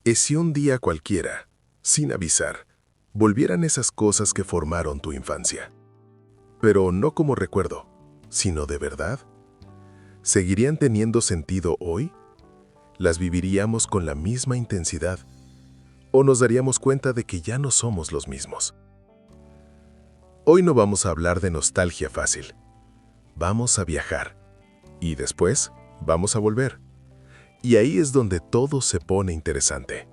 ¿Y si un día cualquiera, sin avisar, volvieran esas cosas que formaron tu infancia? Pero no como recuerdo, sino de verdad. ¿Seguirían teniendo sentido hoy? ¿Las viviríamos con la misma intensidad? ¿O nos daríamos cuenta de que ya no somos los mismos? Hoy no vamos a hablar de nostalgia fácil. Vamos a viajar. Y después vamos a volver. Y ahí es donde todo se pone interesante.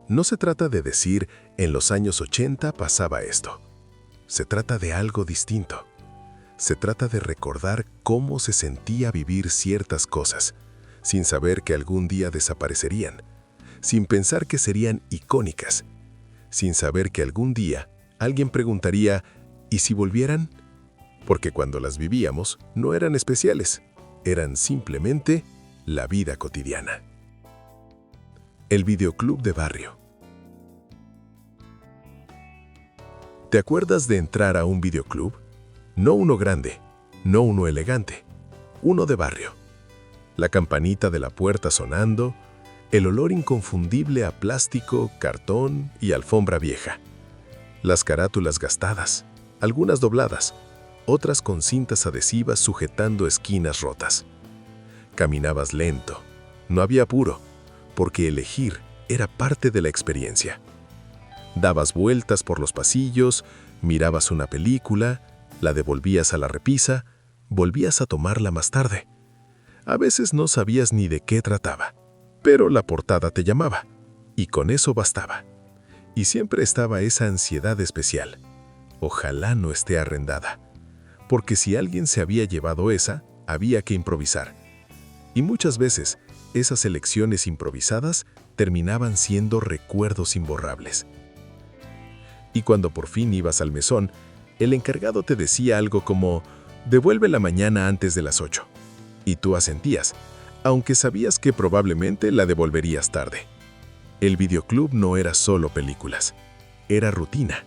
No se trata de decir, en los años 80 pasaba esto. Se trata de algo distinto. Se trata de recordar cómo se sentía vivir ciertas cosas, sin saber que algún día desaparecerían, sin pensar que serían icónicas, sin saber que algún día alguien preguntaría, ¿y si volvieran? Porque cuando las vivíamos no eran especiales, eran simplemente la vida cotidiana. El videoclub de barrio. ¿Te acuerdas de entrar a un videoclub? No uno grande, no uno elegante, uno de barrio. La campanita de la puerta sonando, el olor inconfundible a plástico, cartón y alfombra vieja. Las carátulas gastadas, algunas dobladas, otras con cintas adhesivas sujetando esquinas rotas. Caminabas lento, no había apuro, porque elegir era parte de la experiencia. Dabas vueltas por los pasillos, mirabas una película, la devolvías a la repisa, volvías a tomarla más tarde. A veces no sabías ni de qué trataba, pero la portada te llamaba, y con eso bastaba. Y siempre estaba esa ansiedad especial. Ojalá no esté arrendada, porque si alguien se había llevado esa, había que improvisar. Y muchas veces, esas elecciones improvisadas terminaban siendo recuerdos imborrables. Y cuando por fin ibas al mesón, el encargado te decía algo como, devuélvela mañana antes de las 8. Y tú asentías, aunque sabías que probablemente la devolverías tarde. El videoclub no era solo películas, era rutina.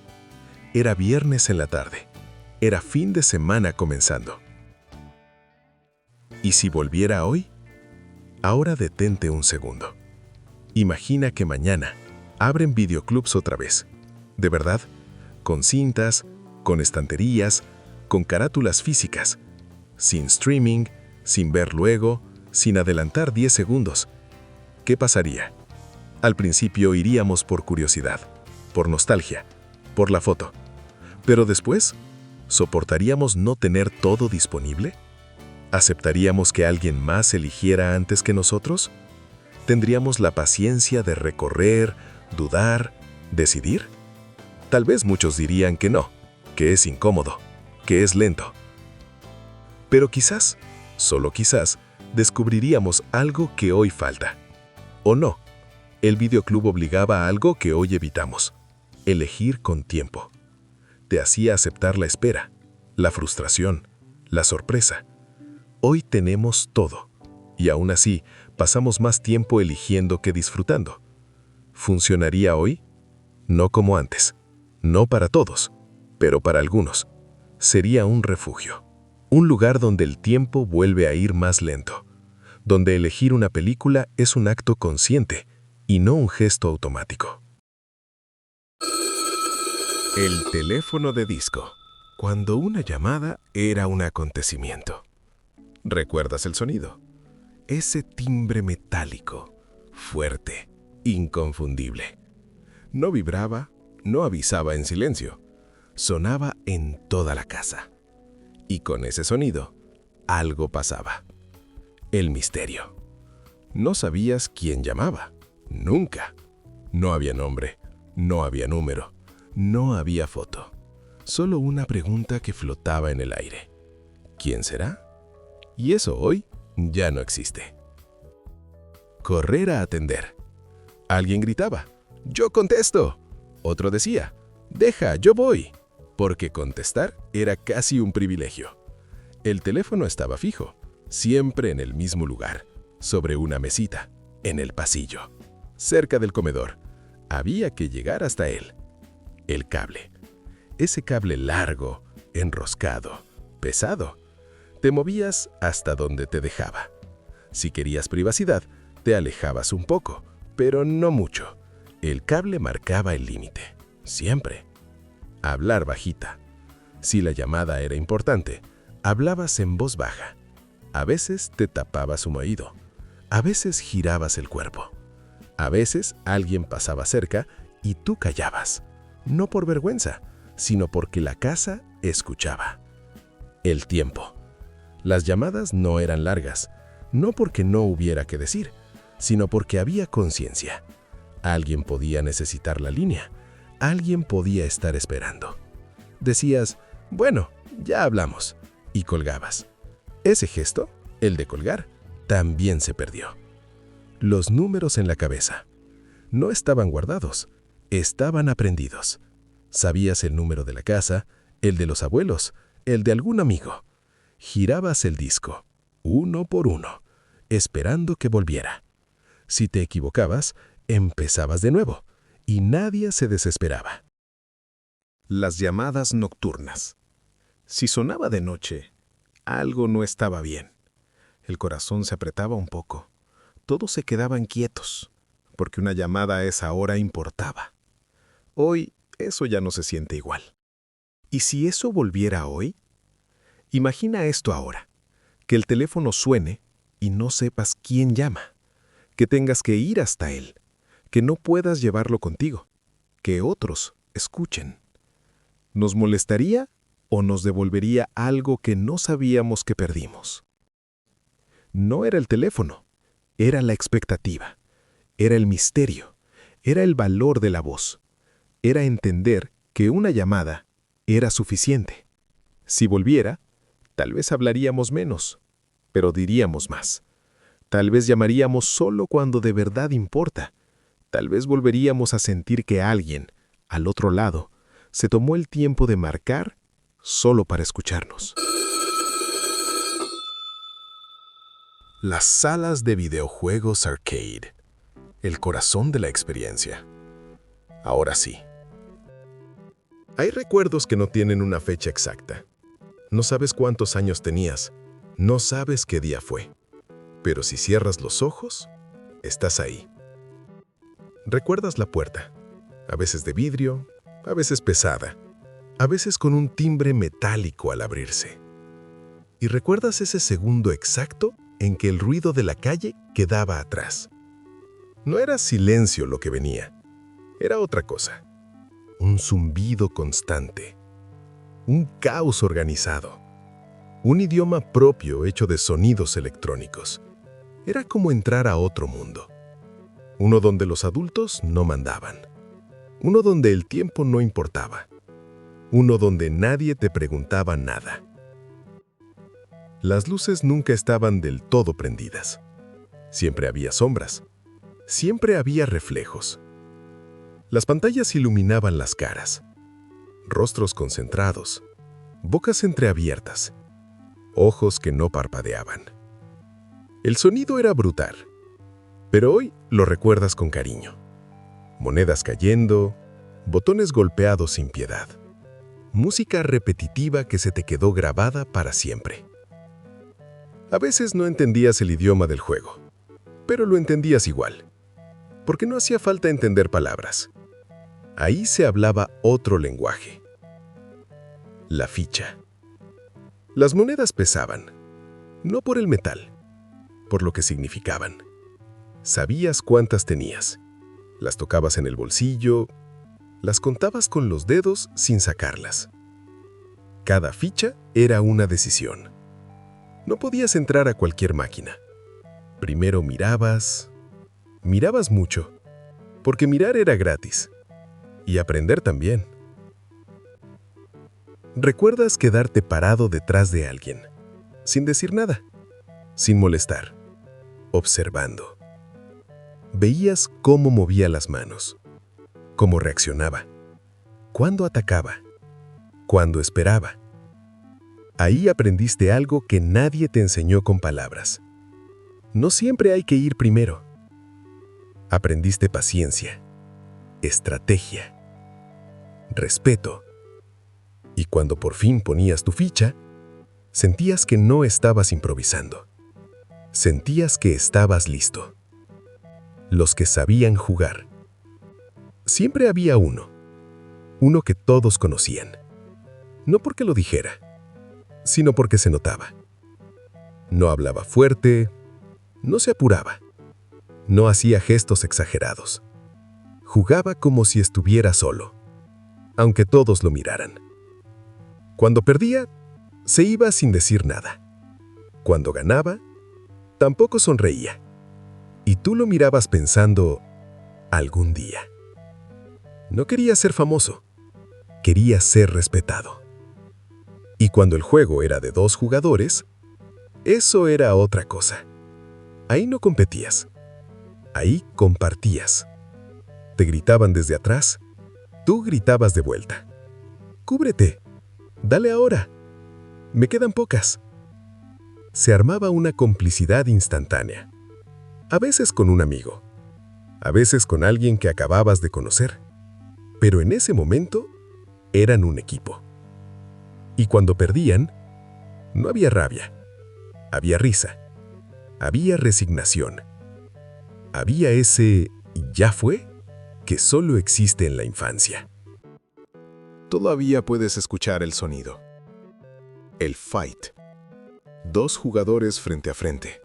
Era viernes en la tarde, era fin de semana comenzando. ¿Y si volviera hoy? Ahora detente un segundo. Imagina que mañana abren videoclubs otra vez. De verdad, con cintas, con estanterías, con carátulas físicas, sin streaming, sin ver luego, sin adelantar 10 segundos. ¿Qué pasaría? Al principio iríamos por curiosidad, por nostalgia, por la foto. Pero después, ¿soportaríamos no tener todo disponible? ¿Aceptaríamos que alguien más eligiera antes que nosotros? ¿Tendríamos la paciencia de recorrer, dudar, decidir? Tal vez muchos dirían que no, que es incómodo, que es lento. Pero quizás, solo quizás, descubriríamos algo que hoy falta. ¿O no? El videoclub obligaba a algo que hoy evitamos: elegir con tiempo. Te hacía aceptar la espera, la frustración, la sorpresa. Hoy tenemos todo, y aún así pasamos más tiempo eligiendo que disfrutando. ¿Funcionaría hoy? No como antes. No para todos, pero para algunos. Sería un refugio. Un lugar donde el tiempo vuelve a ir más lento. Donde elegir una película es un acto consciente y no un gesto automático. El teléfono de disco. Cuando una llamada era un acontecimiento. ¿Recuerdas el sonido? Ese timbre metálico, fuerte, inconfundible. No vibraba, no avisaba en silencio. Sonaba en toda la casa. Y con ese sonido, algo pasaba. El misterio. No sabías quién llamaba. Nunca. No había nombre, no había número, no había foto. Solo una pregunta que flotaba en el aire. ¿Quién será? Y eso hoy ya no existe. Correr a atender. Alguien gritaba, ¡yo contesto! Otro decía, ¡deja, yo voy! Porque contestar era casi un privilegio. El teléfono estaba fijo, siempre en el mismo lugar, sobre una mesita, en el pasillo, cerca del comedor. Había que llegar hasta él. El cable. Ese cable largo, enroscado, pesado. Te movías hasta donde te dejaba. Si querías privacidad, te alejabas un poco, pero no mucho. El cable marcaba el límite, siempre. Hablar bajita. Si la llamada era importante, hablabas en voz baja. A veces te tapabas un oído. A veces girabas el cuerpo. A veces alguien pasaba cerca y tú callabas. No por vergüenza, sino porque la casa escuchaba. El tiempo. Las llamadas no eran largas, no porque no hubiera que decir, sino porque había conciencia. Alguien podía necesitar la línea, alguien podía estar esperando. Decías, bueno, ya hablamos, y colgabas. Ese gesto, el de colgar, también se perdió. Los números en la cabeza. No estaban guardados, estaban aprendidos. Sabías el número de la casa, el de los abuelos, el de algún amigo. Girabas el disco, uno por uno, esperando que volviera. Si te equivocabas, empezabas de nuevo, y nadie se desesperaba. Las llamadas nocturnas. Si sonaba de noche, algo no estaba bien. El corazón se apretaba un poco. Todos se quedaban quietos, porque una llamada a esa hora importaba. Hoy, eso ya no se siente igual. ¿Y si eso volviera hoy? Imagina esto ahora, que el teléfono suene y no sepas quién llama, que tengas que ir hasta él, que no puedas llevarlo contigo, que otros escuchen. ¿Nos molestaría o nos devolvería algo que no sabíamos que perdimos? No era el teléfono, era la expectativa, era el misterio, era el valor de la voz, era entender que una llamada era suficiente. Si volviera, tal vez hablaríamos menos, pero diríamos más. Tal vez llamaríamos solo cuando de verdad importa. Tal vez volveríamos a sentir que alguien, al otro lado, se tomó el tiempo de marcar solo para escucharnos. Las salas de videojuegos arcade. El corazón de la experiencia. Ahora sí. Hay recuerdos que no tienen una fecha exacta. No sabes cuántos años tenías, no sabes qué día fue. Pero si cierras los ojos, estás ahí. Recuerdas la puerta, a veces de vidrio, a veces pesada, a veces con un timbre metálico al abrirse. Y recuerdas ese segundo exacto en que el ruido de la calle quedaba atrás. No era silencio lo que venía, era otra cosa. Un zumbido constante. Un caos organizado. Un idioma propio hecho de sonidos electrónicos. Era como entrar a otro mundo. Uno donde los adultos no mandaban. Uno donde el tiempo no importaba. Uno donde nadie te preguntaba nada. Las luces nunca estaban del todo prendidas. Siempre había sombras. Siempre había reflejos. Las pantallas iluminaban las caras. Rostros concentrados, bocas entreabiertas, ojos que no parpadeaban. El sonido era brutal, pero hoy lo recuerdas con cariño. Monedas cayendo, botones golpeados sin piedad. Música repetitiva que se te quedó grabada para siempre. A veces no entendías el idioma del juego, pero lo entendías igual, porque no hacía falta entender palabras. Ahí se hablaba otro lenguaje. La ficha. Las monedas pesaban, no por el metal, por lo que significaban. Sabías cuántas tenías. Las tocabas en el bolsillo, las contabas con los dedos sin sacarlas. Cada ficha era una decisión. No podías entrar a cualquier máquina. Primero mirabas mucho, porque mirar era gratis. Y aprender también. ¿Recuerdas quedarte parado detrás de alguien, sin decir nada, sin molestar, observando? Veías cómo movía las manos, cómo reaccionaba, cuándo atacaba, cuándo esperaba. Ahí aprendiste algo que nadie te enseñó con palabras. No siempre hay que ir primero. Aprendiste paciencia, estrategia, respeto. Y cuando por fin ponías tu ficha, sentías que no estabas improvisando. Sentías que estabas listo. los que sabían jugar. Siempre había uno que todos conocían. No porque lo dijera, sino porque se notaba. No hablaba fuerte, no se apuraba, no hacía gestos exagerados. Jugaba como si estuviera solo, aunque todos lo miraran. Cuando perdía, se iba sin decir nada. Cuando ganaba, tampoco sonreía. Y tú lo mirabas pensando, algún día. No quería ser famoso, quería ser respetado. Y cuando el juego era de 2 jugadores, eso era otra cosa. Ahí no competías, ahí compartías. Te gritaban desde atrás, tú gritabas de vuelta. Cúbrete, dale ahora, me quedan pocas. Se armaba una complicidad instantánea. A veces con un amigo, a veces con alguien que acababas de conocer. Pero en ese momento, eran un equipo. Y cuando perdían, no había rabia, había risa, había resignación. Había ese «ya fue» que solo existe en la infancia. Todavía puedes escuchar el sonido. El fight. 2 jugadores frente a frente.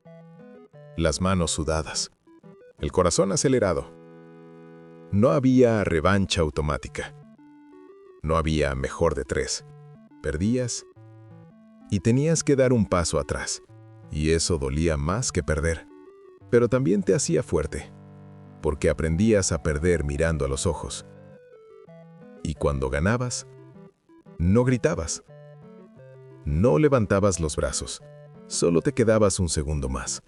Las manos sudadas. El corazón acelerado. No había revancha automática. No había mejor de 3. Perdías y tenías que dar un paso atrás. Y eso dolía más que perder. Pero también te hacía fuerte, porque aprendías a perder mirando a los ojos. Y cuando ganabas, no gritabas. No levantabas los brazos, solo te quedabas un segundo más.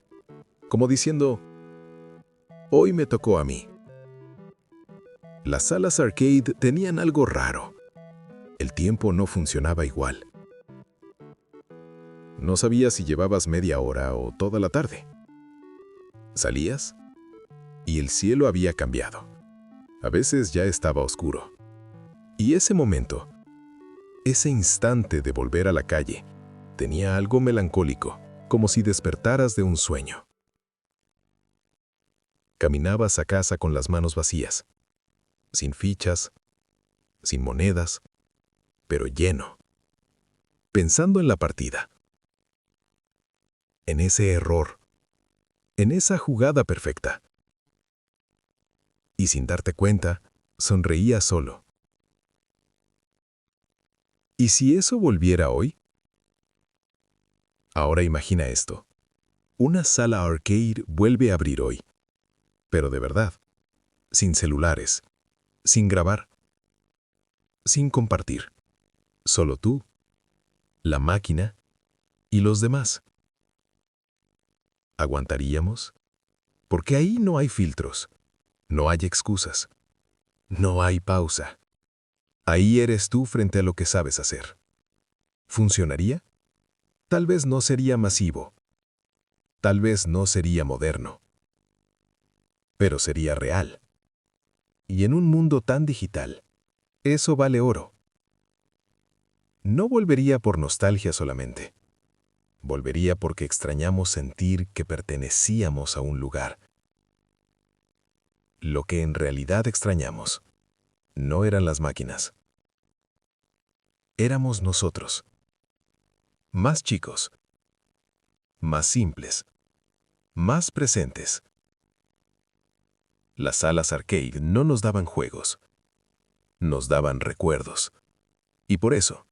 Como diciendo, hoy me tocó a mí. Las salas arcade tenían algo raro. El tiempo no funcionaba igual. No sabías si llevabas media hora o toda la tarde. Salías y el cielo había cambiado. A veces ya estaba oscuro. Y ese momento, ese instante de volver a la calle, tenía algo melancólico, como si despertaras de un sueño. Caminabas a casa con las manos vacías, sin fichas, sin monedas, pero lleno, pensando en la partida, en ese error, en esa jugada perfecta. Y sin darte cuenta, sonreías solo. ¿Y si eso volviera hoy? Ahora imagina esto. Una sala arcade vuelve a abrir hoy. Pero de verdad, sin celulares, sin grabar, sin compartir. Solo tú, la máquina y los demás. ¿Aguantaríamos? Porque ahí no hay filtros, no hay excusas, no hay pausa. Ahí eres tú frente a lo que sabes hacer. ¿Funcionaría? Tal vez no sería masivo. Tal vez no sería moderno. Pero sería real. Y en un mundo tan digital, eso vale oro. No volvería por nostalgia solamente. Volvería porque extrañamos sentir que pertenecíamos a un lugar. Lo que en realidad extrañamos no eran las máquinas. Éramos nosotros. Más chicos, más simples, más presentes. Las salas arcade no nos daban juegos, nos daban recuerdos. Y por eso,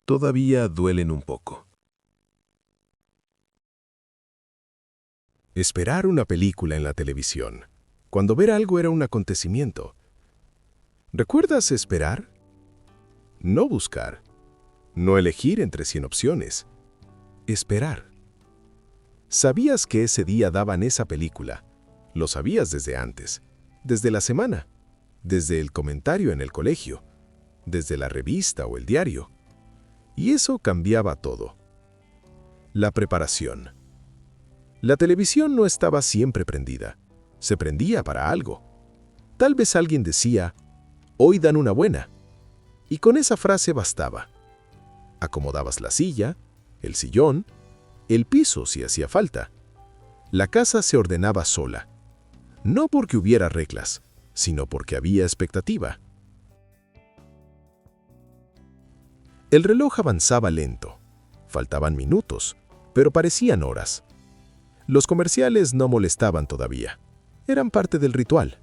todavía duelen un poco. Esperar una película en la televisión, cuando ver algo era un acontecimiento. ¿Recuerdas esperar? No buscar. No elegir entre 100 opciones. Esperar. Sabías que ese día daban esa película. Lo sabías desde antes, desde la semana, desde el comentario en el colegio, desde la revista o el diario. Y eso cambiaba todo. La preparación. La televisión no estaba siempre prendida. Se prendía para algo. Tal vez alguien decía, hoy dan una buena. Y con esa frase bastaba. Acomodabas la silla, el sillón, el piso si hacía falta. La casa se ordenaba sola. No porque hubiera reglas, sino porque había expectativa. El reloj avanzaba lento. Faltaban minutos, pero parecían horas. Los comerciales no molestaban todavía. Eran parte del ritual.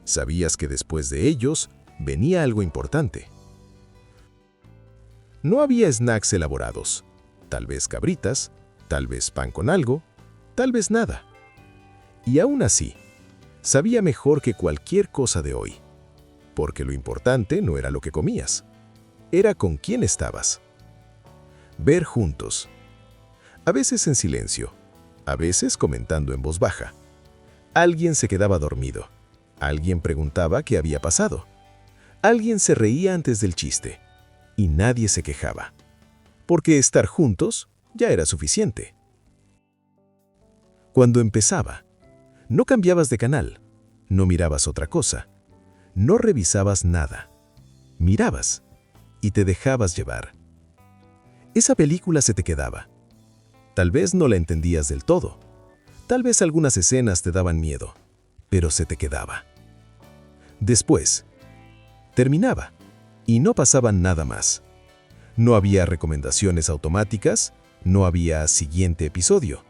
Sabías que después de ellos venía algo importante. No había snacks elaborados. Tal vez cabritas, tal vez pan con algo, tal vez nada. Y aún así, sabía mejor que cualquier cosa de hoy. Porque lo importante no era lo que comías. Era con quién estabas. Ver juntos. A veces en silencio, a veces comentando en voz baja. Alguien se quedaba dormido. Alguien preguntaba qué había pasado. Alguien se reía antes del chiste. Y nadie se quejaba. Porque estar juntos ya era suficiente. Cuando empezaba, no cambiabas de canal, no mirabas otra cosa, no revisabas nada. Mirabas y te dejabas llevar. Esa película se te quedaba. Tal vez no la entendías del todo. Tal vez algunas escenas te daban miedo, pero se te quedaba. Después, terminaba y no pasaba nada más. No había recomendaciones automáticas, no había siguiente episodio.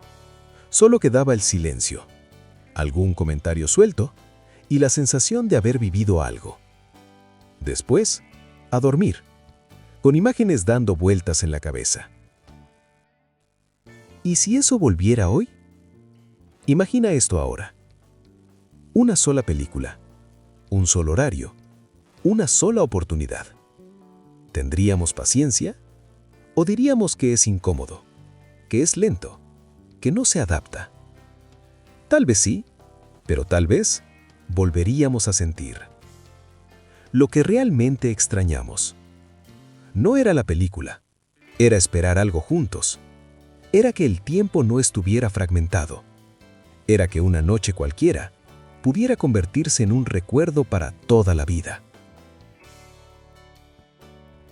Solo quedaba el silencio, algún comentario suelto y la sensación de haber vivido algo. Después, a dormir, con imágenes dando vueltas en la cabeza. ¿Y si eso volviera hoy? Imagina esto ahora. Una sola película, un solo horario, una sola oportunidad. ¿Tendríamos paciencia? ¿O diríamos que es incómodo, que es lento, que no se adapta? Tal vez sí, pero tal vez volveríamos a sentir. Lo que realmente extrañamos no era la película, era esperar algo juntos. Era que el tiempo no estuviera fragmentado. Era que una noche cualquiera pudiera convertirse en un recuerdo para toda la vida.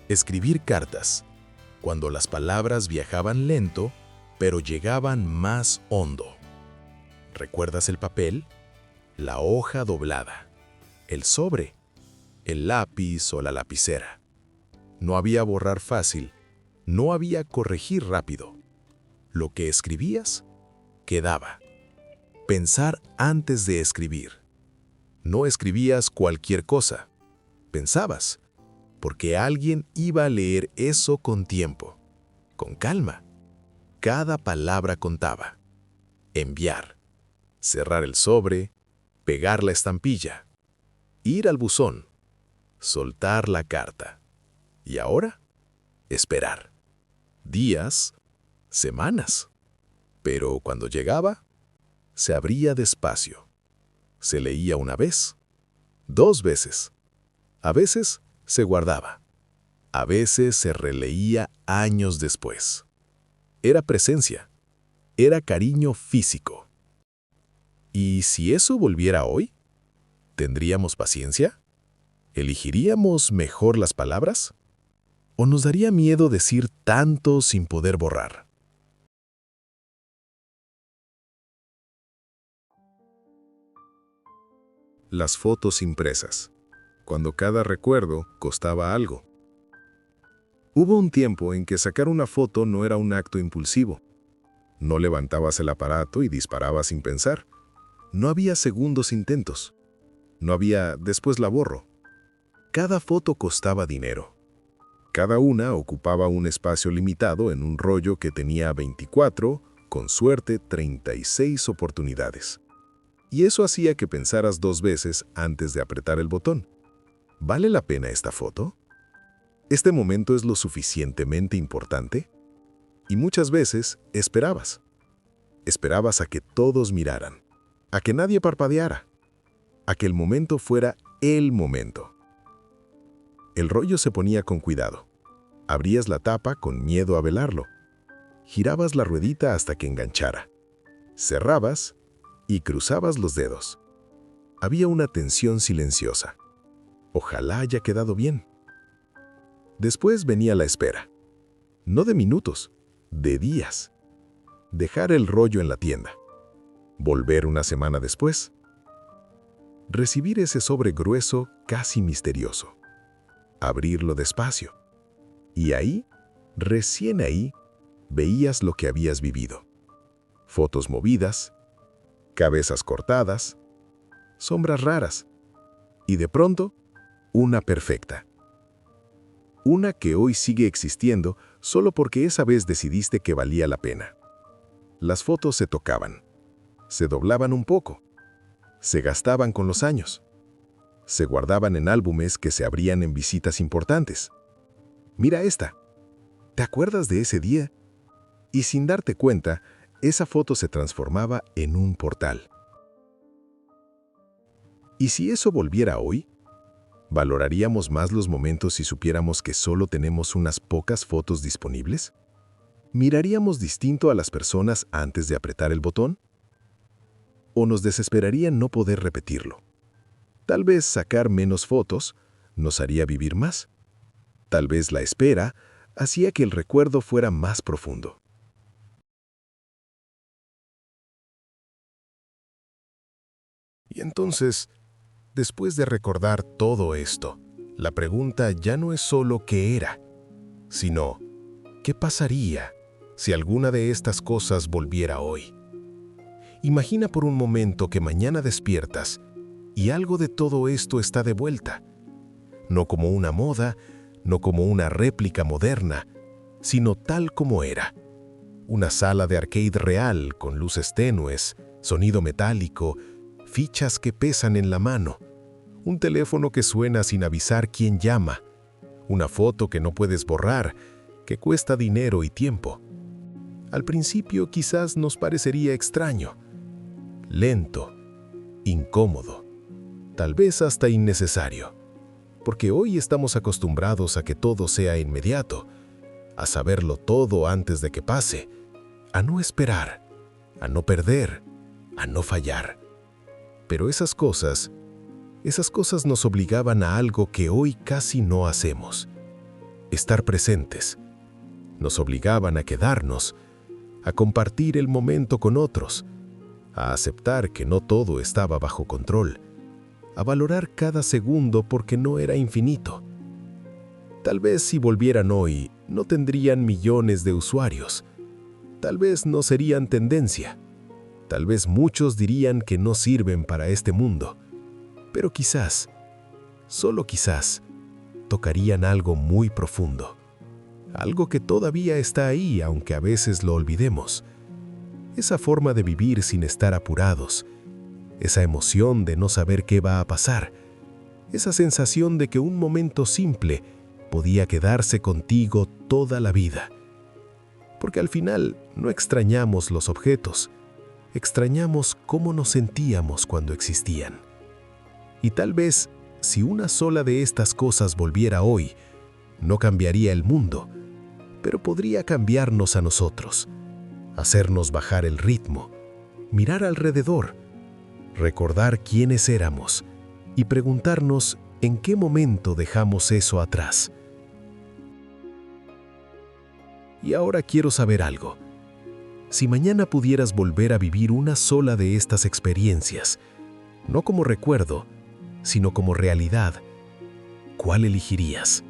Escribir cartas, cuando las palabras viajaban lento, pero llegaban más hondo. ¿Recuerdas el papel? La hoja doblada, el sobre, el lápiz o la lapicera. No había borrar fácil, no había corregir rápido. Lo que escribías, quedaba. Pensar antes de escribir. No escribías cualquier cosa. Pensabas, porque alguien iba a leer eso con tiempo, con calma. Cada palabra contaba. Enviar, cerrar el sobre, pegar la estampilla, ir al buzón, soltar la carta. Y ahora, esperar. Días, semanas. Pero cuando llegaba, se abría despacio. Se leía una vez, 2 veces. A veces se guardaba. A veces se releía años después. Era presencia. Era cariño físico. ¿Y si eso volviera hoy? ¿Tendríamos paciencia? ¿Elegiríamos mejor las palabras? ¿O nos daría miedo decir tanto sin poder borrar? Las fotos impresas, cuando cada recuerdo costaba algo. Hubo un tiempo en que sacar una foto no era un acto impulsivo. No levantabas el aparato y disparabas sin pensar. No había segundos intentos. No había después la borro. Cada foto costaba dinero. Cada una ocupaba un espacio limitado en un rollo que tenía 24, con suerte 36 oportunidades. Y eso hacía que pensaras 2 veces antes de apretar el botón. ¿Vale la pena esta foto? ¿Este momento es lo suficientemente importante? Y muchas veces esperabas. Esperabas a que todos miraran, a que nadie parpadeara, a que el momento fuera el momento. El rollo se ponía con cuidado. Abrías la tapa con miedo a velarlo. Girabas la ruedita hasta que enganchara. Cerrabas y cruzabas los dedos. Había una tensión silenciosa. Ojalá haya quedado bien. Después venía la espera. No de minutos, de días. Dejar el rollo en la tienda. Volver una semana después. recibir ese sobre grueso casi misterioso, abrirlo despacio, y ahí, recién ahí, veías lo que habías vivido. Fotos movidas, cabezas cortadas, sombras raras, y de pronto, una perfecta. Una que hoy sigue existiendo solo porque esa vez decidiste que valía la pena. Las fotos se tocaban, se doblaban un poco, se gastaban con los años, se guardaban en álbumes que se abrían en visitas importantes. Mira esta. ¿Te acuerdas de ese día? Y sin darte cuenta, esa foto se transformaba en un portal. ¿Y si eso volviera hoy? ¿Valoraríamos más los momentos si supiéramos que solo tenemos unas pocas fotos disponibles? ¿Miraríamos distinto a las personas antes de apretar el botón? ¿O nos desesperaría no poder repetirlo? Tal vez sacar menos fotos nos haría vivir más. Tal vez la espera hacía que el recuerdo fuera más profundo. Y entonces, después de recordar todo esto, la pregunta ya no es solo qué era, sino ¿qué pasaría si alguna de estas cosas volviera hoy? Imagina por un momento que mañana despiertas y algo de todo esto está de vuelta. No como una moda, no como una réplica moderna, sino tal como era. Una sala de arcade real con luces tenues, sonido metálico, fichas que pesan en la mano, un teléfono que suena sin avisar quién llama, una foto que no puedes borrar, que cuesta dinero y tiempo. Al principio quizás nos parecería extraño, lento, incómodo, tal vez hasta innecesario, porque hoy estamos acostumbrados a que todo sea inmediato, a saberlo todo antes de que pase, a no esperar, a no perder, a no fallar. Pero esas cosas nos obligaban a algo que hoy casi no hacemos: estar presentes. Nos obligaban a quedarnos, a compartir el momento con otros, a aceptar que no todo estaba bajo control, a valorar cada segundo porque no era infinito. Tal vez si volvieran hoy, no tendrían millones de usuarios. Tal vez no serían tendencia. Tal vez muchos dirían que no sirven para este mundo. Pero quizás, solo quizás, tocarían algo muy profundo. Algo que todavía está ahí, aunque a veces lo olvidemos. Esa forma de vivir sin estar apurados. Esa emoción de no saber qué va a pasar. Esa sensación de que un momento simple podía quedarse contigo toda la vida. Porque al final no extrañamos los objetos, extrañamos cómo nos sentíamos cuando existían. Y tal vez, si una sola de estas cosas volviera hoy, no cambiaría el mundo, pero podría cambiarnos a nosotros, hacernos bajar el ritmo, mirar alrededor, recordar quiénes éramos y preguntarnos en qué momento dejamos eso atrás. Y ahora quiero saber algo. Si mañana pudieras volver a vivir una sola de estas experiencias, no como recuerdo, sino como realidad, ¿cuál elegirías?